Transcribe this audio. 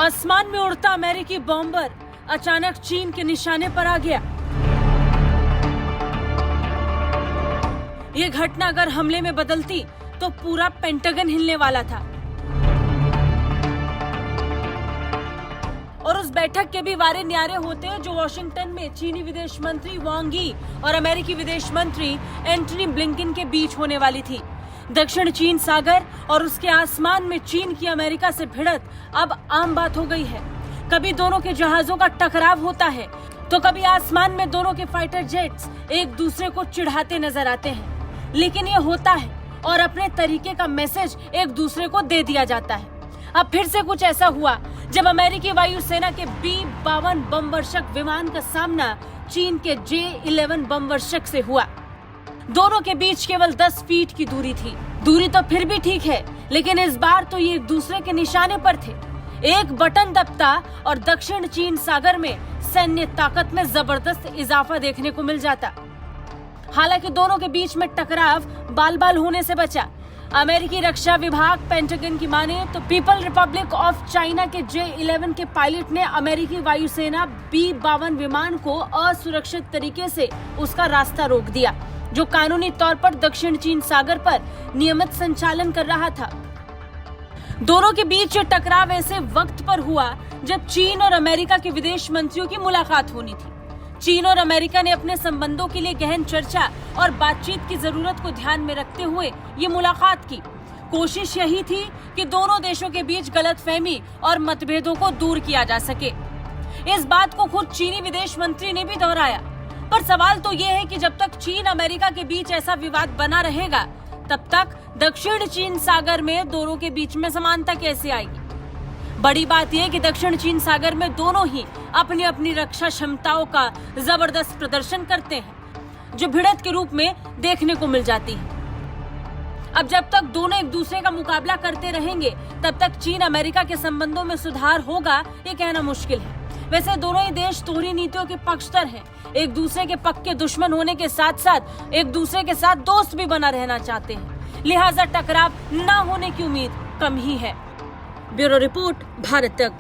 आसमान में उड़ता अमेरिकी बॉम्बर अचानक चीन के निशाने पर आ गया। ये घटना अगर हमले में बदलती तो पूरा पेंटागन हिलने वाला था। और उस बैठक के भी वारे न्यारे होते जो वॉशिंगटन में चीनी विदेश मंत्री वांग यी और अमेरिकी विदेश मंत्री एंटनी ब्लिंकन के बीच होने वाली थी। दक्षिण चीन सागर और उसके आसमान में चीन की अमेरिका से भिड़त अब आम बात हो गई है। कभी दोनों के जहाजों का टकराव होता है तो कभी आसमान में दोनों के फाइटर जेट्स एक दूसरे को चिढ़ाते नजर आते हैं, लेकिन ये होता है और अपने तरीके का मैसेज एक दूसरे को दे दिया जाता है। अब फिर से कुछ ऐसा हुआ जब अमेरिकी वायुसेना के B-52 बमवर्षक विमान का सामना चीन के J-11 बमवर्षक से हुआ। दोनों के बीच केवल 10 फीट की दूरी थी। दूरी तो फिर भी ठीक है, लेकिन इस बार तो ये एक दूसरे के निशाने पर थे। एक बटन दबता और दक्षिण चीन सागर में सैन्य ताकत में जबरदस्त इजाफा देखने को मिल जाता। हालांकि दोनों के बीच में टकराव बाल बाल होने से बचा। अमेरिकी रक्षा विभाग पेंटागन की माने तो पीपल रिपब्लिक ऑफ चाइना के J-11 के पायलट ने अमेरिकी वायुसेना B-52 विमान को असुरक्षित तरीके से उसका रास्ता रोक दिया, जो कानूनी तौर पर दक्षिण चीन सागर पर नियमित संचालन कर रहा था। दोनों के बीच ये टकराव ऐसे वक्त पर हुआ जब चीन और अमेरिका के विदेश मंत्रियों की मुलाकात होनी थी। चीन और अमेरिका ने अपने संबंधों के लिए गहन चर्चा और बातचीत की जरूरत को ध्यान में रखते हुए ये मुलाकात की। कोशिश यही थी कि दोनों देशों के बीच गलतफहमी और मतभेदों को दूर किया जा सके। इस बात को खुद चीनी विदेश मंत्री ने भी दोहराया। पर सवाल तो ये है कि जब तक चीन अमेरिका के बीच ऐसा विवाद बना रहेगा, तब तक दक्षिण चीन सागर में दोनों के बीच में समानता कैसे आएगी। बड़ी बात यह कि दक्षिण चीन सागर में दोनों ही अपनी अपनी रक्षा क्षमताओं का जबरदस्त प्रदर्शन करते हैं, जो भिड़ंत के रूप में देखने को मिल जाती है। अब जब तक दोनों एक दूसरे का मुकाबला करते रहेंगे, तब तक चीन अमेरिका के संबंधों में सुधार होगा ये कहना मुश्किल है। वैसे दोनों ही देश दोहरी नीतियों के पक्षधर हैं। एक दूसरे के पक्के दुश्मन होने के साथ साथ एक दूसरे के साथ दोस्त भी बना रहना चाहते हैं। लिहाजा टकराव न होने की उम्मीद कम ही है। ब्यूरो रिपोर्ट, भारत तक।